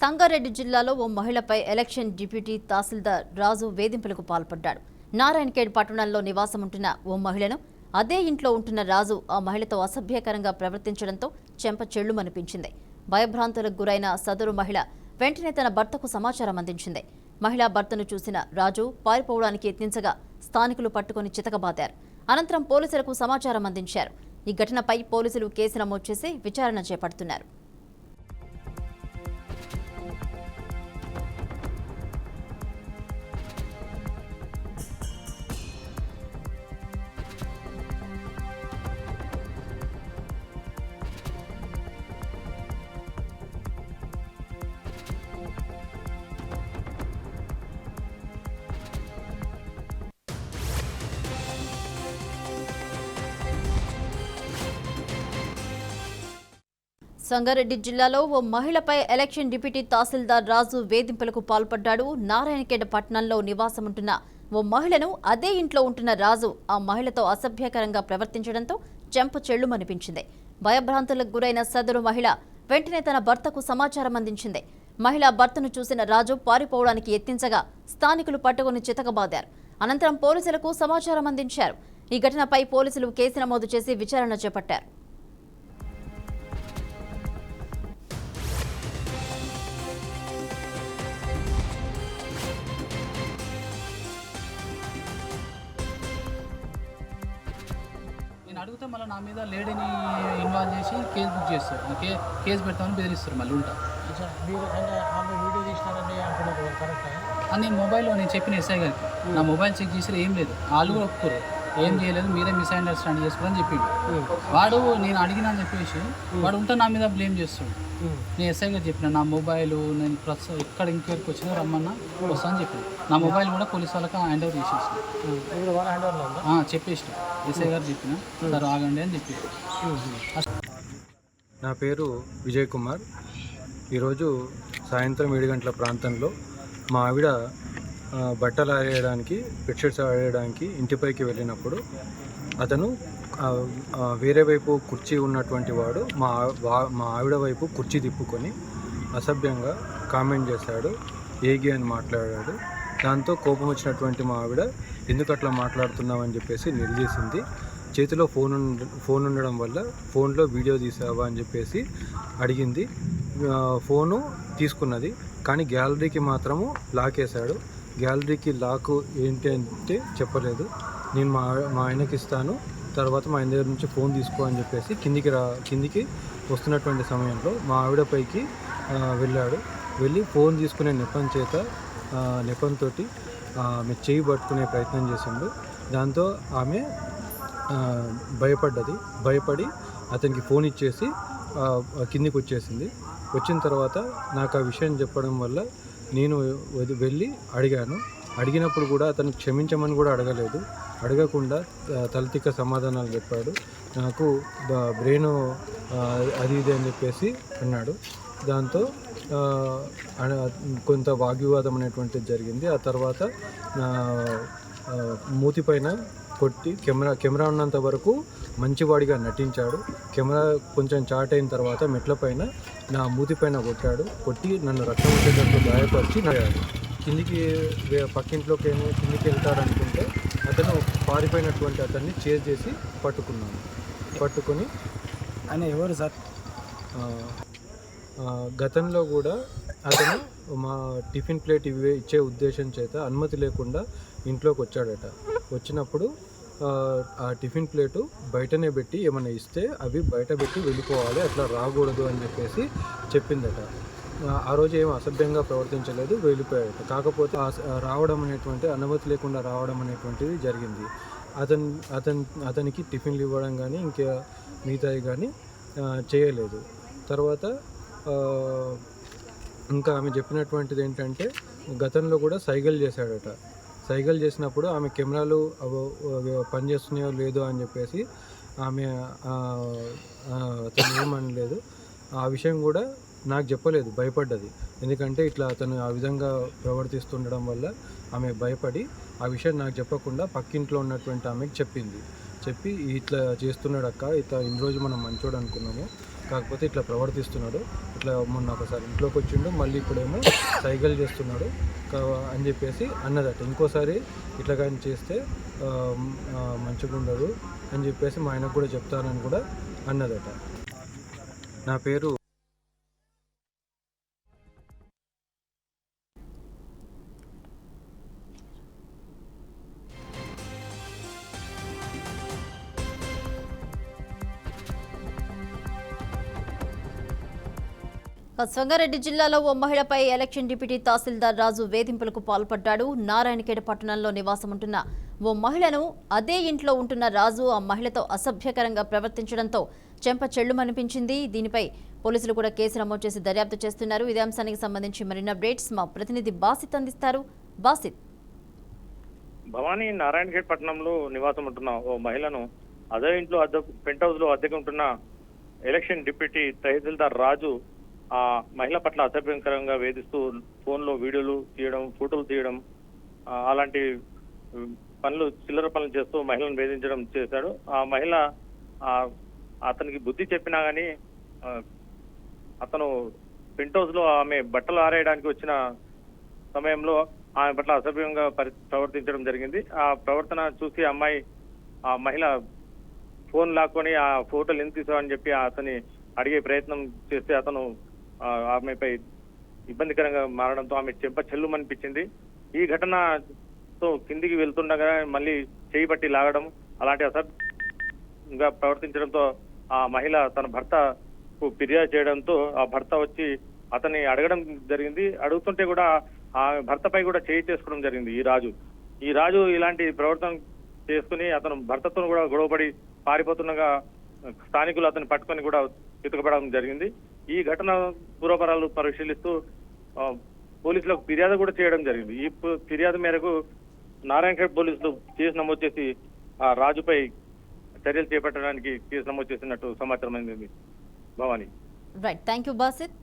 సంగారెడ్డి జిల్లాలో ఓ మహిళపై election deputy తహసీల్దార్ రాజు వేధింపులకు పాల్పడ్డాడు. నారాయణఖేడ్ పట్టణంలో నివాసం ఉంటున్న ఓ మహిళను అదే ఇంట్లో ఉంటున్న రాజు ఆ మహిళతో అసభ్యకరంగా ప్రవర్తించడంతో చెంప చెళ్లుమనిపించింది. భయభ్రాంతులకు గురైన సదరు మహిళ వెంటనే తన భర్తకు సమాచారం అందించింది. మహిళా భర్తను చూసిన రాజు పారిపోవడానికి యత్నించగా స్థానికులు పట్టుకుని చితకబాదారు. అనంతరం పోలీసులకు సమాచారం అందించారు. ఈ ఘటనపై పోలీసులు కేసు నమోదు చేసి విచారణ చేపడుతున్నారు. సంగారెడ్డి జిల్లాలో ఓ మహిళపై ఎలక్షన్ డిప్యూటీ తహసీల్దార్ రాజు వేధింపులకు పాల్పడ్డాడు. నారాయణఖేడ్ పట్టణంలో నివాసం ఉంటున్న ఓ మహిళను అదే ఇంట్లో ఉంటున్న రాజు ఆ మహిళతో అసభ్యకరంగా ప్రవర్తించడంతో చెంప చెళ్లుమనిపించింది. భయభ్రాంతులకు గురైన సదరు మహిళ వెంటనే తన భర్తకు సమాచారం అందించింది. మహిళా భర్తను చూసిన రాజు పారిపోవడానికి యత్నించగా స్థానికులు పట్టుకుని చితకబాదారు. అనంతరం పోలీసులకు సమాచారం అందించారు. ఈ ఘటనపై పోలీసులు కేసు నమోదు చేసి విచారణ చేపట్టారు. నేను అడిగితే మళ్ళీ నా మీద లేడీని ఇన్వాల్వ్ చేసి కేసు బుక్ చేస్తారు. కేసు పెడతామని బెదిరిస్తారు మళ్ళీ ఉంటా. నేను మొబైల్లో నేను చెప్పిన ఎస్ఐ గారికి నా మొబైల్ చెక్ చేసి ఏం లేదు, వాళ్ళు కూడా ఒప్పుకోరు, ఏం చేయలేదు, మీరే మిస్అండర్స్టాండింగ్ చేసుకోరని చెప్పిండు. వాడు నేను అడిగినా అని చెప్పేసి వాడు ఉంటే నా మీద బ్లేమ్ చేస్తాడు. నేను ఎస్ఐ గారు చెప్పిన నా మొబైల్ నేను ప్రస్తుతం ఎక్కడ ఇంక్వైరీకి వచ్చినా రమ్మన్నా వస్తా అని చెప్పాను. నా మొబైల్ కూడా పోలీసు వాళ్ళకి హ్యాండ్ ఓవర్ చేసేసిన చెప్పేసిన ఎస్ఐ గారు చెప్పిన సార్ ఆగండి అని చెప్పి. నా పేరు విజయ్ కుమార్. ఈరోజు సాయంత్రం 7 గంటల ప్రాంతంలో మా ఆవిడ బట్టలు ఆరేయడానికి బెడ్షీట్స్ ఆరేయడానికి ఇంటిపైకి వెళ్ళినప్పుడు అతను వేరే వైపు కుర్చీ ఉన్నటువంటి వాడు మా ఆవిడ వైపు కుర్చీ తిప్పుకొని అసభ్యంగా కామెంట్ చేశాడు, ఏగి అని మాట్లాడాడు. దాంతో కోపం వచ్చినటువంటి మా ఆవిడ ఎందుకు అట్లా మాట్లాడుతున్నామని చెప్పేసి నిలదీసింది. చేతిలో ఫోన్ ఉండడం వల్ల ఫోన్లో వీడియో తీసావా అని చెప్పేసి అడిగింది. ఫోను తీసుకున్నది, కానీ గ్యాలరీకి మాత్రము లాక్ వేశాడు. గ్యాలరీకి లాక్ ఏంటి అంటే చెప్పలేదు. నేను మా ఆయనకి ఇస్తాను, తర్వాత మా ఆయన దగ్గర నుంచి ఫోన్ తీసుకో అని చెప్పేసి కిందికి వస్తున్నటువంటి సమయంలో మా ఆవిడపైకి వెళ్ళి ఫోన్ తీసుకునే నెపంతో ఆమె చేయి పట్టుకునే ప్రయత్నం చేసిండు. దాంతో ఆమె భయపడి అతనికి ఫోన్ ఇచ్చేసి కిందికి వచ్చేసింది. వచ్చిన తర్వాత నాకు ఆ విషయం చెప్పడం వల్ల నేను వెళ్ళి అడిగినప్పుడు కూడా అతను క్షమించమని కూడా అడగకుండా తలతిక్క సమాధానాలు చెప్పాడు. నాకు బ్రెయిన్ అది ఇది అని చెప్పేసి అన్నాడు. దాంతో కొంత వాగ్వివాదం అనేటువంటిది జరిగింది. ఆ తర్వాత మూతిపైన కొట్టి కెమెరా ఉన్నంత వరకు మంచివాడిగా నటించాడు. కెమెరా కొంచెం చాట్ అయిన తర్వాత మెట్లపైన నా మూతిపైన కొట్టి నన్ను రక్తం వచ్చేటప్పుడు గాయపరిచి నడాడు. పక్కింట్లోకి కిందికి వెళ్తాడనుకుంటే అతను పారిపోయినటువంటి అతన్ని చేజ్ చేసి పట్టుకొని ఆయన ఎవరు సార్? గతంలో కూడా అతను మా టిఫిన్ ప్లేట్ ఇచ్చే ఉద్దేశం చేత అనుమతి లేకుండా ఇంట్లోకి వచ్చాడట. వచ్చినప్పుడు ఆ టిఫిన్ ప్లేటు బయటనే పెట్టి ఏమైనా ఇస్తే అవి బయట పెట్టి వెళ్ళిపోవాలి, అట్లా రాకూడదు అని చెప్పేసి చెప్పిందట. ఆ రోజు ఏం అసభ్యంగా ప్రవర్తించలేదు, వెళ్ళిపోయాడట. కాకపోతే రావడం అనేటువంటి అనుమతి లేకుండా రావడం అనేటువంటిది జరిగింది. అతనికి టిఫిన్లు ఇవ్వడం కానీ ఇంకా మిగతాయి కానీ చేయలేదు. తర్వాత ఇంకా ఆమె చెప్పినటువంటిది ఏంటంటే గతంలో కూడా సైగలు చేశాడట. సైగలు చేసినప్పుడు ఆమె కెమెరాలు పనిచేస్తున్నాయో లేదో అని చెప్పేసి ఆమె అతను ఏమనలేదు. ఆ విషయం కూడా నాకు చెప్పలేదు, భయపడ్డది. ఎందుకంటే ఇట్లా అతను ఆ విధంగా ప్రవర్తిస్తుండడం వల్ల ఆమె భయపడి ఆ విషయం నాకు చెప్పకుండా పక్కింట్లో ఉన్నటువంటి ఆమెకి చెప్పి ఇట్లా చేస్తున్నాడు అక్క, ఇట్లా ఇన్ని రోజు మనం మంచోడు అనుకున్నాము, కాకపోతే ఇట్లా ప్రవర్తిస్తున్నాడు, ఇట్లా మొన్న ఒకసారి ఇంట్లోకి వచ్చిండు, మళ్ళీ ఇప్పుడేమో సైకిల్ చేస్తున్నాడు అని చెప్పేసి అన్నదట. ఇంకోసారి ఇట్లా కానీ చేస్తే మంచిగా ఉండదు అని చెప్పేసి మా ఆయనకు కూడా చెప్తానని కూడా అన్నదట. నా పేరు సంగారెడ్డి జిల్లాలో ఓ మహిళపై ఎలక్షన్ డిప్యూటీ తహసీల్దార్ రాజు వేధింపులకు పాల్పడ్డాడు. నారాయణఖేడ్ పట్టణంలో నివాసముంటున్న ఓ మహిళను అదే ఇంట్లో ఉంటున్న రాజు ఆ మహిళతో అసభ్యకరంగా ప్రవర్తించడంతో చెంప చెళ్లుమనిపించింది. దీనిపై పోలీసులు కూడా కేసు నమోదు చేసి దర్యాప్తు చేస్తున్నారు. ఇదే అంశానికి సంబంధించి మరిన్ని అప్డేట్స్ మా ప్రతినిధి బాసిత్ అందిస్తారు. బాసిత్. భవానీ నారాయణఖేడ్ పట్టణంలో నివాసం ఉంటున్న ఓ మహిళను అదే ఇంట్లో పెంట్ హౌస్ లో అద్దెకు ఉంటున్న ఎలక్షన్ డిప్యూటీ తహసీల్దార్ రాజు ఆ మహిళ పట్ల అసభ్యకరంగా వేధిస్తూ ఫోన్లో వీడియోలు తీయడం, ఫోటోలు తీయడం, అలాంటి పనులు, చిల్లర పనులు చేస్తూ మహిళను వేధించడం చేశాడు. ఆ మహిళ అతనికి బుద్ధి చెప్పినా గానీ అతను పెంట్ హౌస్ లో ఆమె బట్టలు ఆరేయడానికి వచ్చిన సమయంలో ఆమె పట్ల అసభ్యంగా ప్రవర్తించడం జరిగింది. ఆ ప్రవర్తన చూసి ఆ మహిళ ఫోన్ లాక్కొని ఆ ఫోటోలు ఎందుకు తీసావని చెప్పి అతని అడిగే ప్రయత్నం చేస్తే అతను ఆమెపై ఇబ్బందికరంగా మారడంతో ఆమె చెంప చెల్లుమనిపించింది. ఈ ఘటనతో కిందికి వెళ్తుండగా మళ్ళీ చేయి పట్టి లాగడం, అలాంటి అసభ్యంగా ప్రవర్తించడంతో ఆ మహిళ తన భర్తకు ఫిర్యాదు చేయడంతో ఆ భర్త వచ్చి అతన్ని అడగడం జరిగింది. అడుగుతుంటే కూడా ఆ భర్తపై కూడా చేయి చేసుకోవడం జరిగింది. ఈ రాజు ఇలాంటి ప్రవర్తన చేసుకుని అతను భర్తతో కూడా గొడవపడి పారిపోతుండగా స్థానికులు అతన్ని పట్టుకొని కూడా చితకబడడం జరిగింది. ఈ ఘటన పూర్వపరాలు పరిశీలిస్తూ పోలీసులకు ఫిర్యాదు కూడా చేయడం జరిగింది. ఈ ఫిర్యాదు మేరకు నారాయణఖేడ్ పోలీసులు కేసు నమోదు చేసి ఆ రాజుపై చర్యలు చేపట్టడానికి కేసు నమోదు చేసినట్టు సమాచారం అయింది. Bhavani. Right, thank you Basit.